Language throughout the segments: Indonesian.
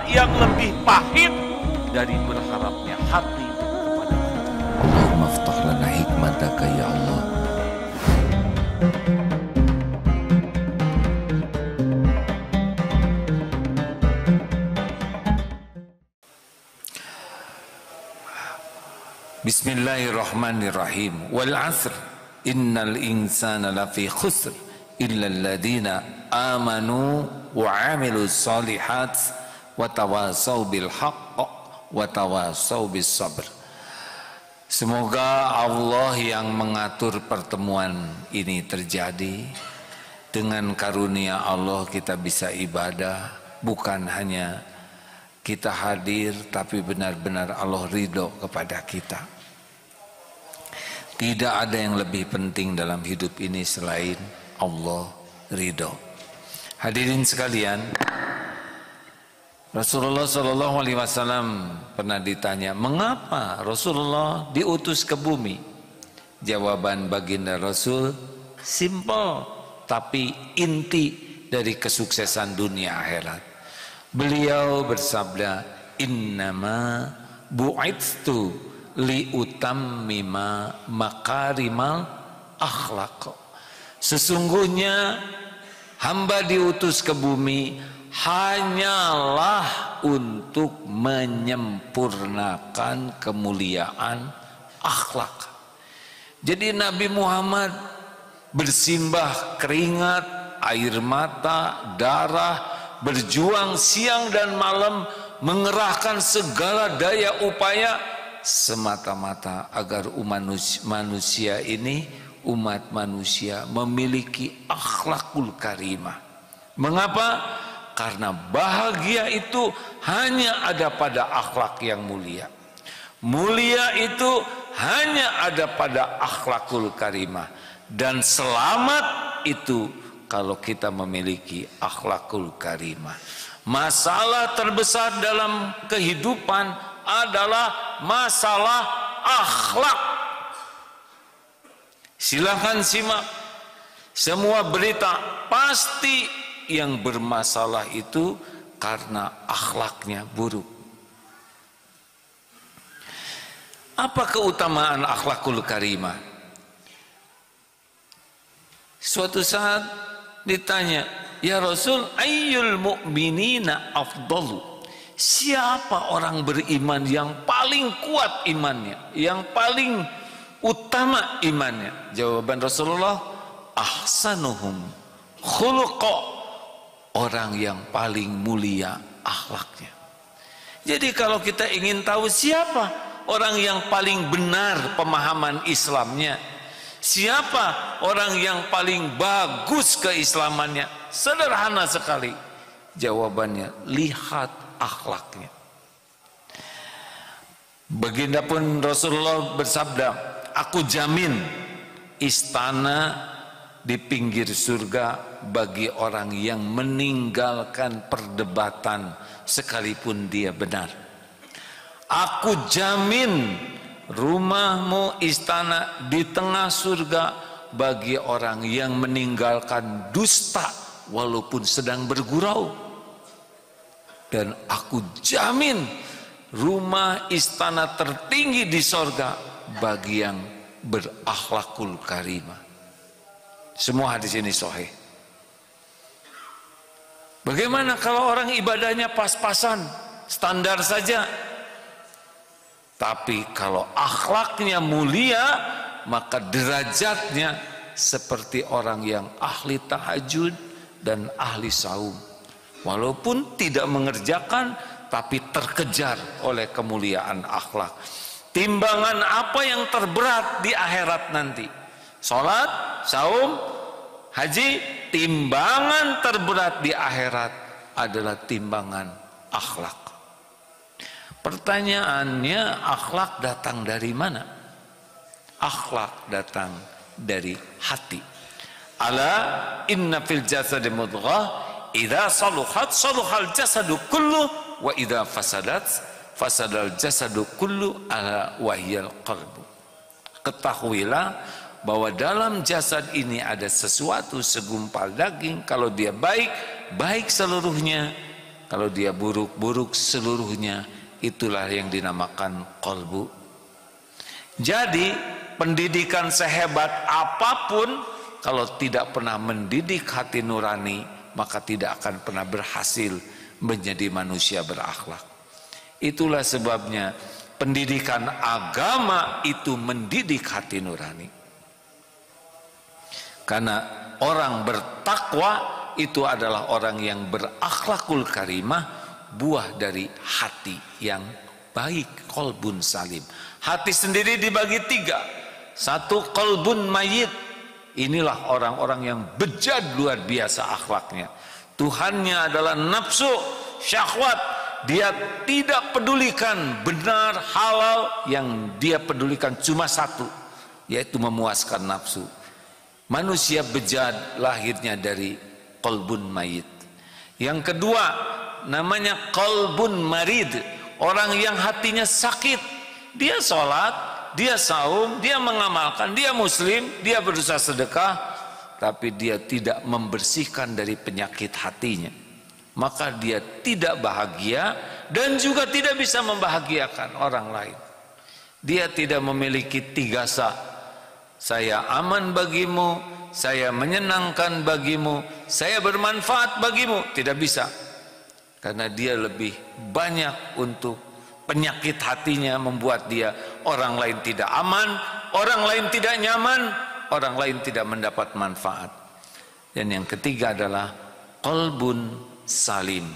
yang lebih pahit dari berharapnya hati kepada kita. Allahumma aftah lana hikmataka ya Allah. Bismillahirrahmanirrahim. Wal 'asr innal insana lafi khusr illa alladziina amanu wa 'amilus shalihat wa tawasaw bil haqq wa tawasaw bis sabr. Semoga Allah yang mengatur pertemuan ini terjadi. Dengan karunia Allah kita bisa ibadah, bukan hanya kita hadir tapi benar-benar Allah ridho kepada kita. Tidak ada yang lebih penting dalam hidup ini selain Allah ridho. Hadirin sekalian, Rasulullah SAW pernah ditanya, mengapa Rasulullah diutus ke bumi? Jawaban baginda Rasul simple tapi inti dari kesuksesan dunia akhirat. Beliau bersabda, innama bu'itstu li utammima makarimal akhlaq. Sesungguhnya hamba diutus ke bumi hanyalah untuk menyempurnakan kemuliaan akhlak. Jadi Nabi Muhammad bersimbah keringat, air mata, darah, berjuang siang dan malam, mengerahkan segala daya upaya semata-mata agar manusia ini, umat manusia memiliki akhlakul karimah. Mengapa? Karena bahagia itu hanya ada pada akhlak yang mulia. Mulia itu hanya ada pada akhlakul karimah. Dan selamat itu kalau kita memiliki akhlakul karimah. Masalah terbesar dalam kehidupan adalah masalah akhlak. Silahkan simak semua berita, pasti yang bermasalah itu karena akhlaknya buruk. Apa keutamaan akhlakul karimah? Suatu saat ditanya, ya Rasul, ayyul mu'minina afdalu? Siapa orang beriman yang paling kuat imannya, yang paling utama imannya? Jawaban Rasulullah, ahsanuhum khuluqa, orang yang paling mulia akhlaknya. Jadi kalau kita ingin tahu siapa orang yang paling benar pemahaman Islamnya, siapa orang yang paling bagus keislamannya, sederhana sekali jawabannya, lihat akhlaknya. Baginda pun Rasulullah bersabda, aku jamin istana di pinggir surga bagi orang yang meninggalkan perdebatan sekalipun dia benar. Aku jamin rumahmu istana di tengah surga bagi orang yang meninggalkan dusta walaupun sedang bergurau. Dan aku jamin rumah istana tertinggi di sorga bagi yang berakhlakul karimah. Semua hadis ini sahih. Bagaimana kalau orang ibadahnya pas-pasan, standar saja? Tapi kalau akhlaknya mulia, maka derajatnya seperti orang yang ahli tahajud dan ahli saum. Walaupun tidak mengerjakan, tapi terkejar oleh kemuliaan akhlak. Timbangan apa yang terberat di akhirat nanti? Salat, saum, haji. Timbangan terberat di akhirat adalah timbangan akhlak. Pertanyaannya, akhlak datang dari mana? Akhlak datang dari hati. Ala inna fil jasadi mudghah, idza saluhat saluhal jasadu kullu wa idza fasadat fasadal jasadu kullu ala wahyal qalbu. Ketahuilah bahwa dalam jasad ini ada sesuatu segumpal daging, kalau dia baik, baik seluruhnya. Kalau dia buruk-buruk seluruhnya, itulah yang dinamakan qalbu. Jadi pendidikan sehebat apapun, kalau tidak pernah mendidik hati nurani, maka tidak akan pernah berhasil menjadi manusia berakhlak. Itulah sebabnya pendidikan agama itu mendidik hati nurani. Karena orang bertakwa itu adalah orang yang berakhlakul karimah, buah dari hati yang baik, qalbun salim. Hati sendiri dibagi 3. 1 qalbun mayit. Inilah orang-orang yang bejat luar biasa akhlaknya. Tuhannya adalah nafsu, syahwat. Dia tidak pedulikan benar, halal. Yang dia pedulikan cuma 1, yaitu memuaskan nafsu. Manusia bejat lahirnya dari qalbun mayit. Yang kedua namanya qalbun marid, orang yang hatinya sakit. Dia sholat, dia saum, dia mengamalkan, dia muslim, dia berusaha sedekah, tapi dia tidak membersihkan dari penyakit hatinya. Maka dia tidak bahagia dan juga tidak bisa membahagiakan orang lain. Dia tidak memiliki 3 sa. Saya aman bagimu, saya menyenangkan bagimu, saya bermanfaat bagimu. Tidak bisa. Karena dia lebih banyak untuk penyakit hatinya, membuat dia orang lain tidak aman, orang lain tidak nyaman, orang lain tidak mendapat manfaat. Dan yang ketiga adalah qalbun salim.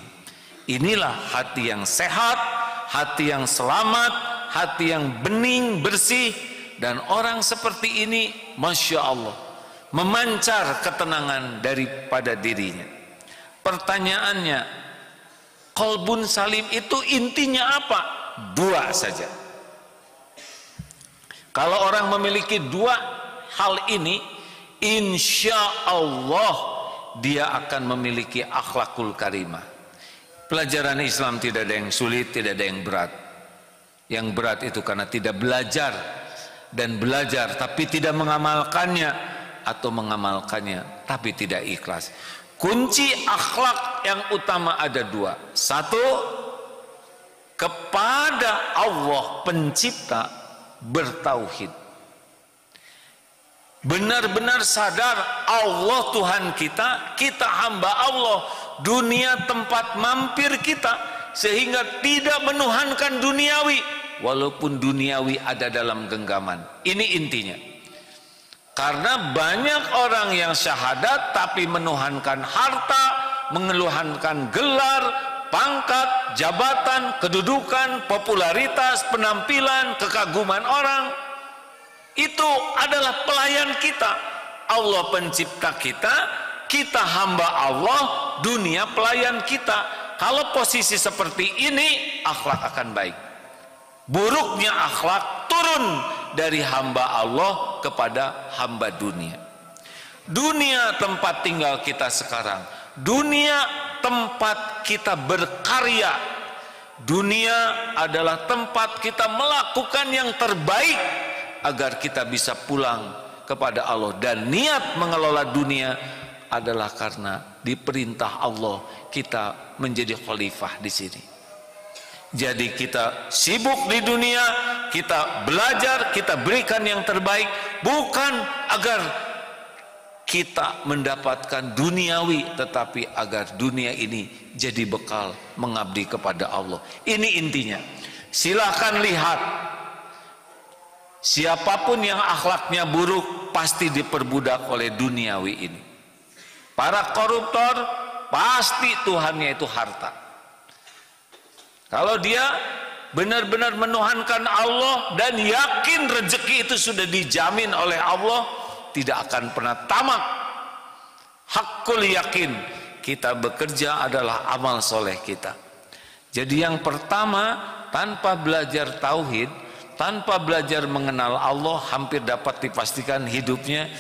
Inilah hati yang sehat, hati yang selamat, hati yang bening, bersih. Dan orang seperti ini, Masya Allah, memancar ketenangan daripada dirinya. Pertanyaannya, qalbun salim itu intinya apa? 2 saja. Kalau orang memiliki 2 hal ini, insya Allah dia akan memiliki akhlakul karimah. Pelajaran Islam tidak ada yang sulit, tidak ada yang berat. Yang berat itu karena tidak belajar, dan belajar tapi tidak mengamalkannya, atau mengamalkannya tapi tidak ikhlas. Kunci akhlak yang utama ada 2. 1, kepada Allah pencipta bertauhid. Benar-benar sadar Allah Tuhan kita, kita hamba Allah, dunia tempat mampir kita, sehingga tidak menuhankan duniawi, walaupun duniawi ada dalam genggaman. Ini intinya. Karena banyak orang yang syahadat tapi menuhankan harta, mengeluhankan gelar, pangkat, jabatan, kedudukan, popularitas, penampilan, kekaguman orang. Itu adalah pelayan kita. Allah pencipta kita, kita hamba Allah, dunia pelayan kita. Kalau posisi seperti ini, akhlak akan baik. Buruknya akhlak turun dari hamba Allah kepada hamba dunia. Dunia tempat tinggal kita sekarang, dunia tempat kita berkarya, dunia adalah tempat kita melakukan yang terbaik agar kita bisa pulang kepada Allah. Dan niat mengelola dunia adalah karena diperintah Allah kita menjadi khalifah di sini. Jadi kita sibuk di dunia, kita belajar, kita berikan yang terbaik, bukan agar kita mendapatkan duniawi, tetapi agar dunia ini jadi bekal mengabdi kepada Allah. Ini intinya. Silakan lihat, siapapun yang akhlaknya buruk pasti diperbudak oleh duniawi ini. Para koruptor pasti Tuhannya itu harta. Kalau dia benar-benar menuhankan Allah dan yakin rezeki itu sudah dijamin oleh Allah, tidak akan pernah tamak. Hakul yakin, kita bekerja adalah amal soleh kita. Jadi yang pertama, tanpa belajar tauhid, tanpa belajar mengenal Allah, hampir dapat dipastikan hidupnya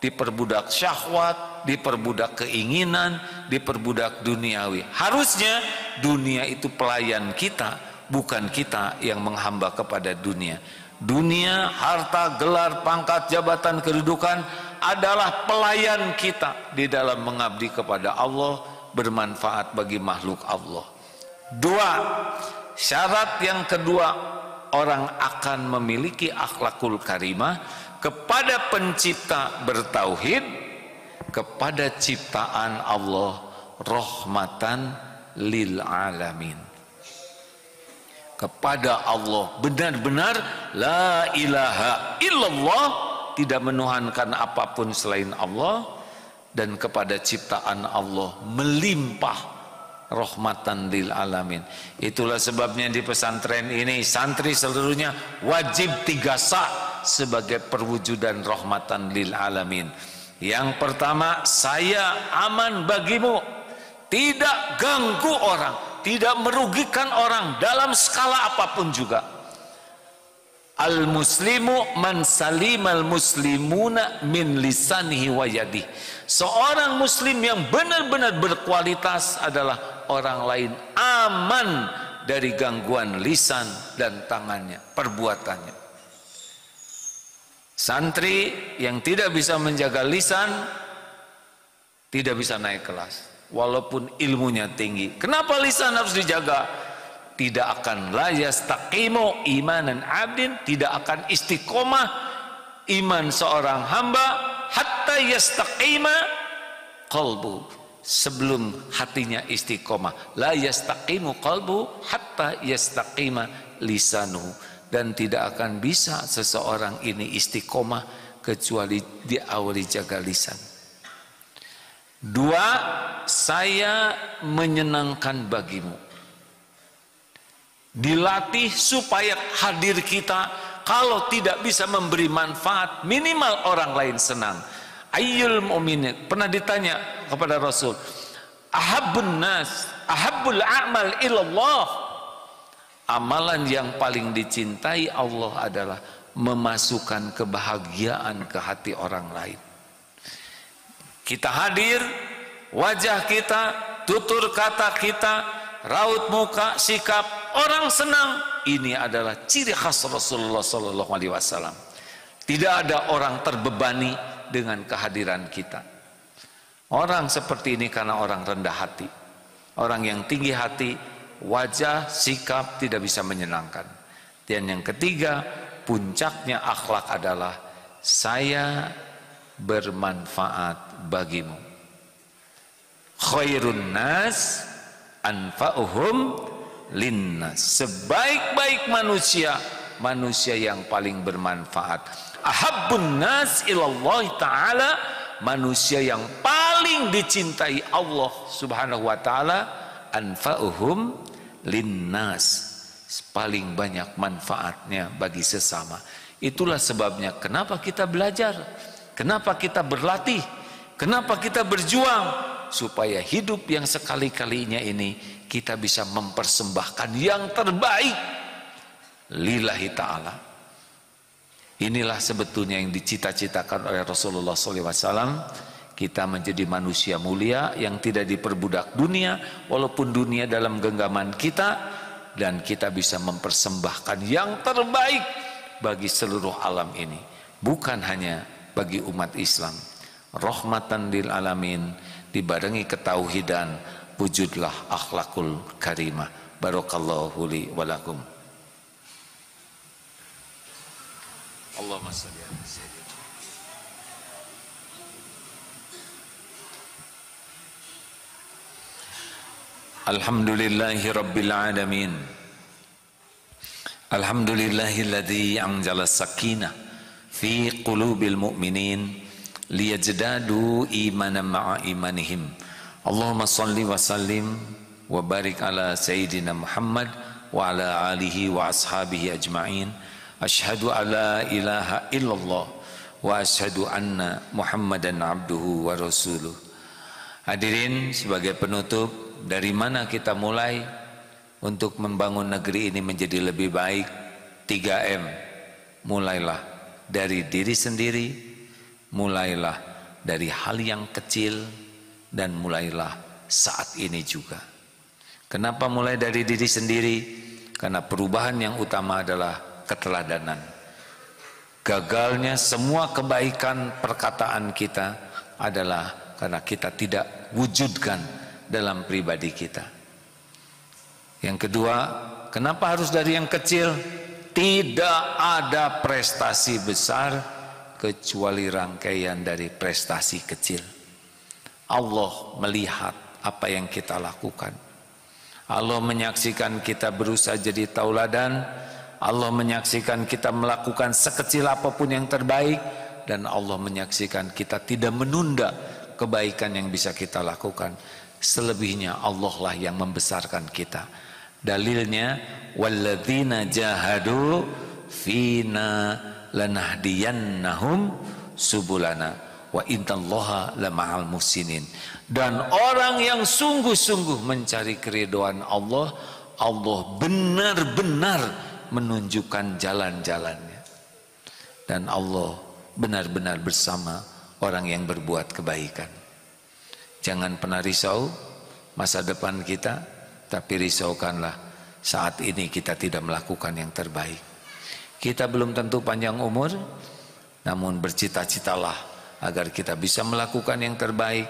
diperbudak syahwat, diperbudak keinginan, diperbudak duniawi. Harusnya dunia itu pelayan kita, bukan kita yang menghamba kepada dunia. Dunia, harta, gelar, pangkat, jabatan, kedudukan adalah pelayan kita di dalam mengabdi kepada Allah, bermanfaat bagi makhluk Allah. Dua, syarat yang kedua, orang akan memiliki akhlakul karimah kepada pencipta bertauhid, kepada ciptaan Allah rahmatan lil alamin. Kepada Allah benar-benar la ilaha illallah, tidak menuhankan apapun selain Allah, dan kepada ciptaan Allah melimpah rahmatan lil alamin. Itulah sebabnya di pesantren ini santri seluruhnya wajib 3 sa sebagai perwujudan rahmatan lil alamin. Yang pertama, saya aman bagimu, tidak ganggu orang, tidak merugikan orang dalam skala apapun juga. Al-muslimu man salimal muslimuna min lisanihi wa yadihi. Seorang muslim yang benar-benar berkualitas adalah orang lain aman dari gangguan lisan dan tangannya, perbuatannya. Santri yang tidak bisa menjaga lisan tidak bisa naik kelas walaupun ilmunya tinggi. Kenapa lisan harus dijaga? Tidak akan la yastaqimu imanan abdin, tidak akan istiqomah iman seorang hamba hatta yastaqima qalbu, sebelum hatinya istiqomah. La yastaqimu qalbu hatta yastaqima lisanuhu, dan tidak akan bisa seseorang ini istiqomah kecuali diawali jaga lisan. Dua, saya menyenangkan bagimu. Dilatih supaya hadir kita, kalau tidak bisa memberi manfaat, minimal orang lain senang. Ayyul mu'minin, pernah ditanya kepada Rasul, ahabbun nas, ahabbul a'mal ilallah. Amalan yang paling dicintai Allah adalah memasukkan kebahagiaan ke hati orang lain. Kita hadir, wajah kita, tutur kata kita, raut muka, sikap, orang senang. Ini adalah ciri khas Rasulullah SAW. Tidak ada orang terbebani dengan kehadiran kita. Orang seperti ini karena orang rendah hati. Orang yang tinggi hati, wajah, sikap tidak bisa menyenangkan. Dan yang ketiga, puncaknya akhlak adalah saya bermanfaat bagimu. Khairun nas anfa'uhum linnas. Sebaik-baik manusia, manusia yang paling bermanfaat. Ahabbun nas ilallah ta'ala, manusia yang paling dicintai Allah subhanahu wa ta'ala, anfa'uhum linnas, paling banyak manfaatnya bagi sesama. Itulah sebabnya kenapa kita belajar, kenapa kita berlatih, kenapa kita berjuang, supaya hidup yang sekali-kalinya ini kita bisa mempersembahkan yang terbaik lillahi ta'ala. Inilah sebetulnya yang dicita-citakan oleh Rasulullah SAW. Kita menjadi manusia mulia yang tidak diperbudak dunia, walaupun dunia dalam genggaman kita, dan kita bisa mempersembahkan yang terbaik bagi seluruh alam ini, bukan hanya bagi umat Islam. Rahmatan lil alamin, dibarengi ketauhidan, wujudlah akhlakul karimah. Barakallahu li wa lakum. Allahumma shalli ala sayyidina. Alhamdulillahi rabbil alamin. Alhamdulillahilladzi anzala sakinah fi qulubil mu'minin liyajdadu imanan ma'a imanihim. Allahumma salli wa sallim wa barik ala sayyidina Muhammad wa ala alihi wa ashabihi ajma'in. Asyhadu alla ilaha illallah wa asyhadu anna Muhammadan abduhu wa rasuluh. Hadirin, sebagai penutup, dari mana kita mulai untuk membangun negeri ini menjadi lebih baik? 3M. Mulailah dari diri sendiri, mulailah dari hal yang kecil, dan mulailah saat ini juga. Kenapa mulai dari diri sendiri? Karena perubahan yang utama adalah keteladanan. Gagalnya semua kebaikan perkataan kita adalah karena kita tidak wujudkan dalam pribadi kita. Yang kedua, kenapa harus dari yang kecil? Tidak ada prestasi besar kecuali rangkaian dari prestasi kecil. Allah melihat apa yang kita lakukan. Allah menyaksikan kita berusaha jadi tauladan. Allah menyaksikan kita melakukan sekecil apapun yang terbaik. Dan Allah menyaksikan kita tidak menunda kebaikan yang bisa kita lakukan. Selebihnya Allah lah yang membesarkan kita. Dalilnya, walladzina jahadu fina lanahdiyannahum subulana wa innallaha lama'al muhsinin. Dan orang yang sungguh-sungguh mencari keridhaan Allah, Allah benar-benar menunjukkan jalan-jalannya. Dan Allah benar-benar bersama orang yang berbuat kebaikan. Jangan pernah risau masa depan kita, tapi risaukanlah saat ini kita tidak melakukan yang terbaik. Kita belum tentu panjang umur, namun bercita-citalah agar kita bisa melakukan yang terbaik.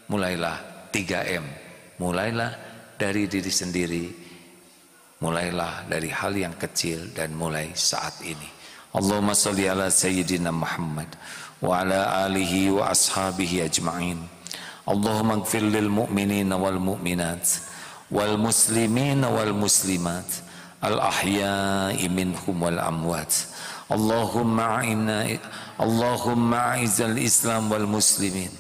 Mulailah 3M, mulailah dari diri sendiri, mulailah dari hal yang kecil dan mulai saat ini. Allahumma sholli ala sayyidina Muhammad wa ala alihi wa ashabihi ajma'in. Allahumma ighfir lil mu'minina wal mu'minat wal muslimina wal muslimat al ahya'i minhum wal amwat. Allahumma a'izzal Islam wal muslimin.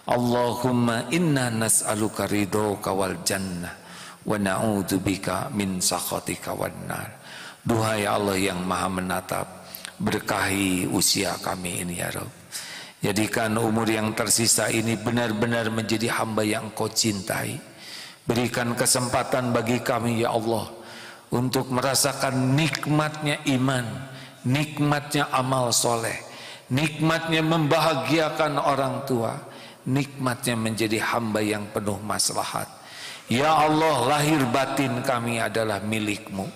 Allahumma inna nas'aluka ridhoka wal jannah wa na'udzubika min sakhatika wan nar. Duhai Allah yang Maha menatap, berkahi usia kami ini ya Rabb. Jadikan umur yang tersisa ini benar-benar menjadi hamba yang Engkau cintai. Berikan kesempatan bagi kami ya Allah untuk merasakan nikmatnya iman, nikmatnya amal soleh, nikmatnya membahagiakan orang tua, nikmatnya menjadi hamba yang penuh maslahat. Ya Allah, lahir batin kami adalah milik-Mu.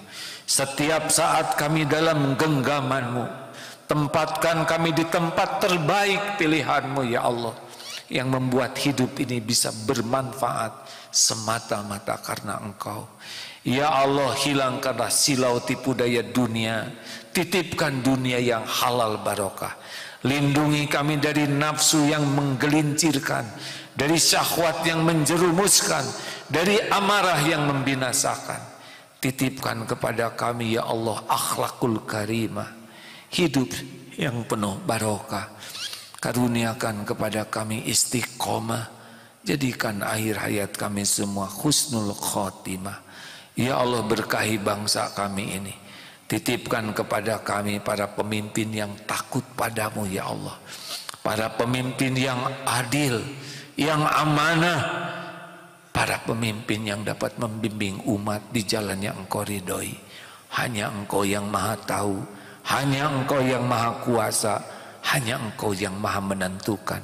Setiap saat kami dalam genggaman-Mu. Tempatkan kami di tempat terbaik pilihan-Mu ya Allah, yang membuat hidup ini bisa bermanfaat semata-mata karena Engkau. Ya Allah, hilangkanlah silau tipu daya dunia, titipkan dunia yang halal barokah. Lindungi kami dari nafsu yang menggelincirkan, dari syahwat yang menjerumuskan, dari amarah yang membinasakan. Titipkan kepada kami ya Allah akhlakul karimah, hidup yang penuh barokah. Karuniakan kepada kami istiqomah, jadikan akhir hayat kami semua husnul khotimah. Ya Allah, berkahi bangsa kami ini. Titipkan kepada kami para pemimpin yang takut padamu ya Allah, para pemimpin yang adil, yang amanah, para pemimpin yang dapat membimbing umat di jalan yang Engkau ridhoi. Hanya Engkau yang Maha tahu, hanya Engkau yang Maha kuasa, hanya Engkau yang Maha menentukan.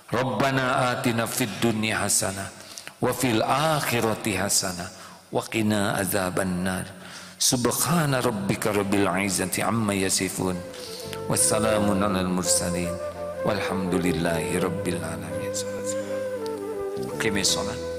Rabbana atina fid dunya hasanah wa fil akhirati hasanah wa qina adzabannar. Subhana rabbika rabbil izzati amma yasifun wassalamun alal mursalin walhamdulillahi rabbil alamin. Qimi shalah.